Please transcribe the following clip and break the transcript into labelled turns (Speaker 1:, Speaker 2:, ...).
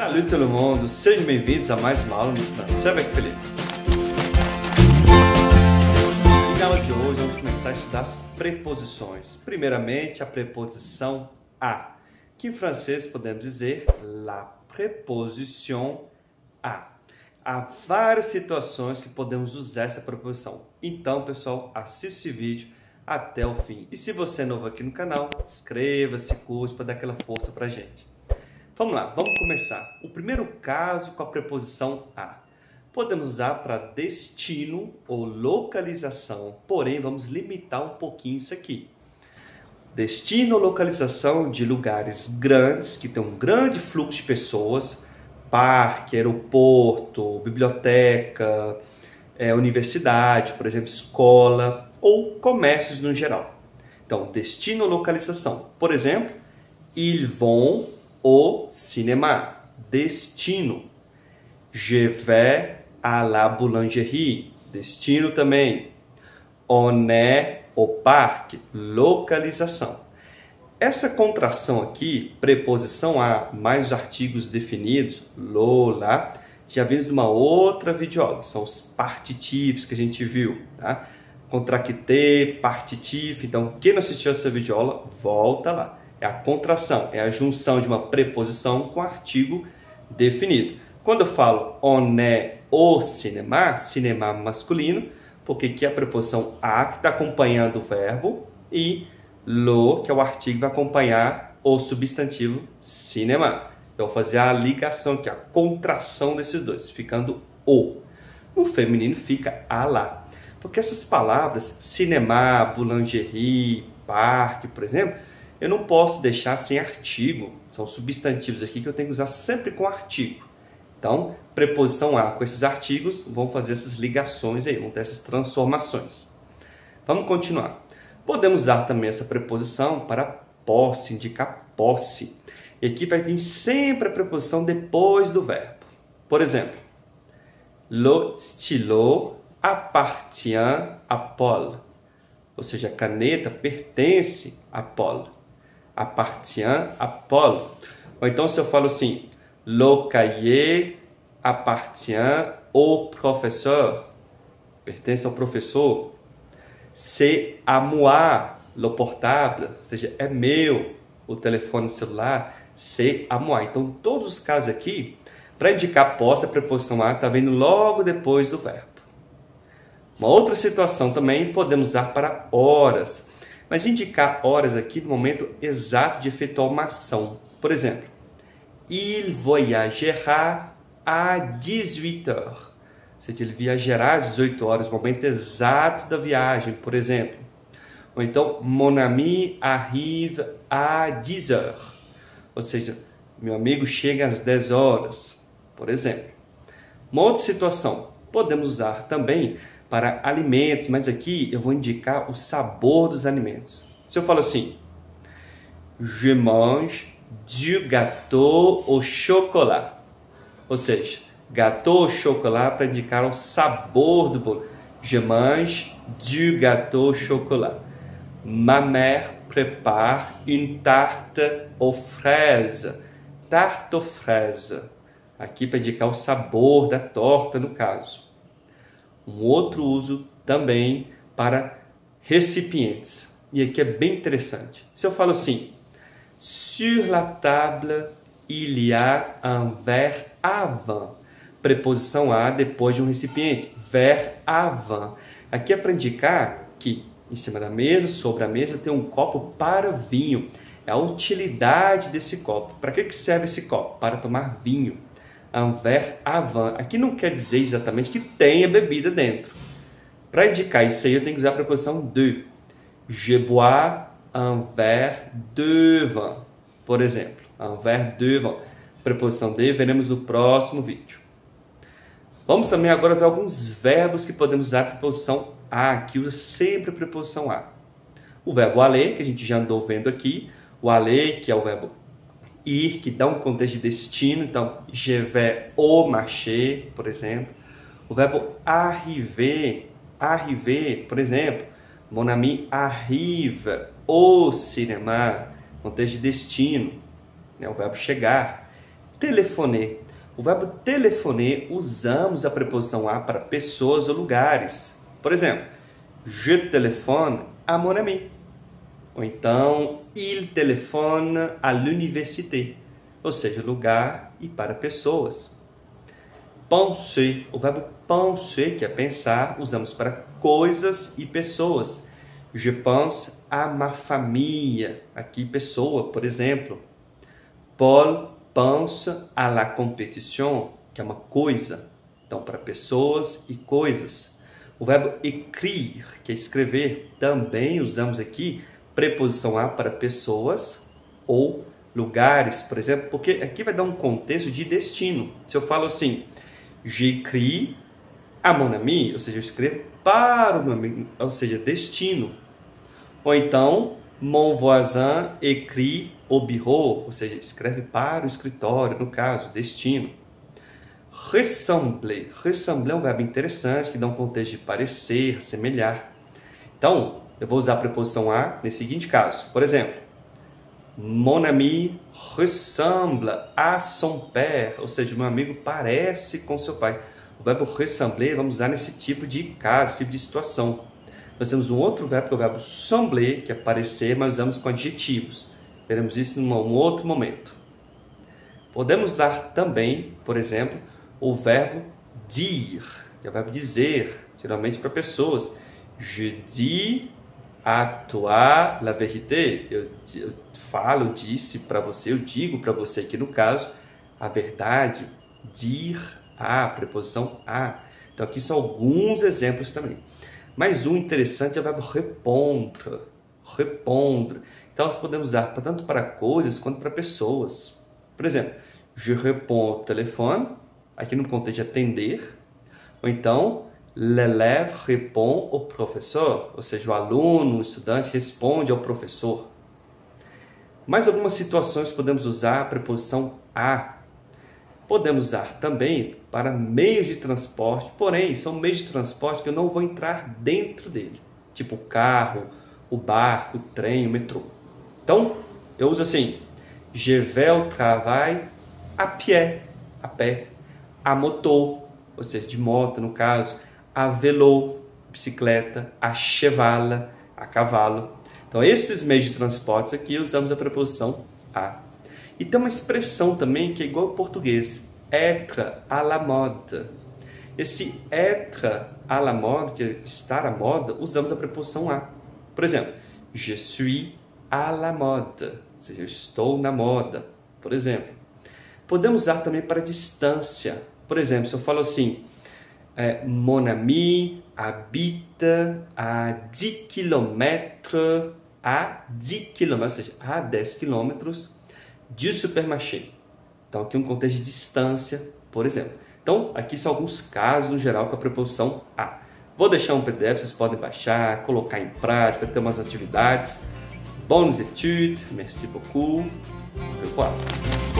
Speaker 1: Salut todo mundo, sejam bem-vindos a mais uma aula de francês avec Felipe. E na aula de hoje vamos começar a estudar as preposições. Primeiramente a preposição a, que em francês podemos dizer la préposition a. Há várias situações que podemos usar essa preposição. Então, pessoal, assista esse vídeo até o fim. E se você é novo aqui no canal, inscreva-se, curte para dar aquela força pra gente. Vamos lá, vamos começar. O primeiro caso com a preposição a. Podemos usar para destino ou localização, porém vamos limitar um pouquinho isso aqui. Destino ou localização de lugares grandes, que tem um grande fluxo de pessoas, parque, aeroporto, biblioteca, universidade, por exemplo, escola ou comércios no geral. Então, destino ou localização. Por exemplo, ils vont au cinéma. Destino. Je vais à la boulangerie. Destino também. On est au parque. Localização. Essa contração aqui, preposição a, mais os artigos definidos, lo, lá, já vimos numa outra videoaula. São os partitivos que a gente viu, tá? Contracté, partitif. Então, quem não assistiu essa videoaula, volta lá. É a contração, é a junção de uma preposição com artigo definido. Quando eu falo on est au cinéma, cinéma masculino, porque aqui é a preposição a que está acompanhando o verbo e lo, que é o artigo, vai acompanhar o substantivo cinéma. Eu vou fazer a ligação aqui, a contração desses dois, ficando o. No feminino fica a lá. Porque essas palavras, cinéma, boulangerie, parque, por exemplo, eu não posso deixar sem artigo. São substantivos aqui que eu tenho que usar sempre com artigo. Então, preposição a com esses artigos vão fazer essas ligações aí, vão ter essas transformações. Vamos continuar. Podemos usar também essa preposição para posse, indicar posse. E aqui vai vir sempre a preposição depois do verbo. Por exemplo, le stylo appartient à Paul. Ou seja, a caneta pertence a Paul. Appartient à Paul. Ou então se eu falo assim, le cahier appartient au professeur. Pertence ao professor. C'est à moi le portable. Ou seja, é meu o telefone celular. C'est à moi. Então, todos os casos aqui, para indicar posse, a preposição a está vindo logo depois do verbo. Uma outra situação também podemos usar para horas. Mas indicar horas aqui no momento exato de efetuar uma ação. Por exemplo, il voyagera à 18 heures. Ou seja, ele viajará às 18 horas, o momento exato da viagem, por exemplo. Ou então, mon ami arrive à 10 heures. Ou seja, meu amigo chega às 10 horas, por exemplo. Uma outra situação, podemos usar também para alimentos, mas aqui eu vou indicar o sabor dos alimentos. Se eu falo assim, je mange du gâteau au chocolat. Ou seja, gâteau au chocolat para indicar o sabor do bolo. Je mange du gâteau au chocolat. Ma mère prépare une tarte aux fraises. Tarte aux fraises. Aqui para indicar o sabor da torta, no caso. Um outro uso também para recipientes. E aqui é bem interessante. Se eu falo assim, sur la table il y a un verre à vin. Preposição a depois de um recipiente. Verre à vin. Aqui é para indicar que em cima da mesa, sobre a mesa, tem um copo para vinho. É a utilidade desse copo. Para que serve esse copo? Para tomar vinho. Un verre à vin. Aqui não quer dizer exatamente que tenha bebida dentro. Para indicar isso aí, eu tenho que usar a preposição de. Je bois un verre de vin. Por exemplo, un verre de vin. Preposição de, veremos no próximo vídeo. Vamos também agora ver alguns verbos que podemos usar a preposição a, que usa sempre a preposição a. O verbo aller, que a gente já andou vendo aqui. O aller, que é o verbo ir, que dá um contexto de destino. Então, je vais au marché, por exemplo. O verbo arriver, por exemplo. Mon ami arrive au cinéma, contexto de destino. É o verbo chegar. téléphoner. O verbo téléphoner, usamos a preposição a para pessoas ou lugares. Por exemplo, je téléphone à mon ami. Ou então, il téléphone à l'université. Ou seja, lugar e para pessoas. Penser, o verbo penser, que é pensar, usamos para coisas e pessoas. Je pense à ma famille. Aqui, pessoa, por exemplo. Paul pense à la compétition, que é uma coisa. Então, para pessoas e coisas. O verbo écrire, que é escrever, também usamos aqui preposição a para pessoas ou lugares, por exemplo, porque aqui vai dar um contexto de destino. Se eu falo assim, j'écris à mon ami, ou seja, eu escrevo para o meu amigo, ou seja, destino. Ou então, mon voisin écrit au bureau, ou seja, escreve para o escritório, no caso, destino. Ressembler. Ressembler é um verbo interessante que dá um contexto de parecer, semelhar. Então, eu vou usar a preposição a nesse seguinte caso. Por exemplo, mon ami ressemble à son père, ou seja, meu amigo parece com seu pai. O verbo ressembler vamos usar nesse tipo de caso, tipo de situação. Nós temos um outro verbo que é o verbo sembler, que é parecer, mas usamos com adjetivos. Veremos isso em um outro momento. Podemos usar também, por exemplo, o verbo dire, que é o verbo dizer, geralmente para pessoas. Je dis à toi la vérité. Eu disse para você, eu digo para você aqui no caso, a verdade. Dire a, preposição a. Então aqui são alguns exemplos também. Mais um interessante é o verbo répondre. Répondre. Então nós podemos usar tanto para coisas quanto para pessoas. Por exemplo, je réponds au téléphone, aqui no contexto de atender. Ou então, l'élève répond au professeur, ou seja, o aluno, o estudante responde ao professor. Mais algumas situações podemos usar a preposição a. Podemos usar também para meios de transporte, porém, são meios de transporte que eu não vou entrar dentro dele, tipo o carro, o barco, o trem, o metrô. Então, eu uso assim, je vais au travail a pé, a moto, ou seja, de moto no caso, a vélo, bicicleta, a cheval, a cavalo. Então, esses meios de transporte aqui usamos a preposição a. E tem uma expressão também que é igual ao português, être à la mode. Esse être à la mode, que é estar à moda, usamos a preposição a. Por exemplo, je suis à la mode, ou seja, eu estou na moda, por exemplo. Podemos usar também para distância. Por exemplo, se eu falo assim, mon ami habite à 10 km, ou seja, a 10 km du supermarché. Então, aqui um contexto de distância, por exemplo. Então, aqui são alguns casos, no geral, com a preposição a. Vou deixar um PDF, vocês podem baixar, colocar em prática, ter umas atividades. Bonnes études, merci beaucoup, au revoir.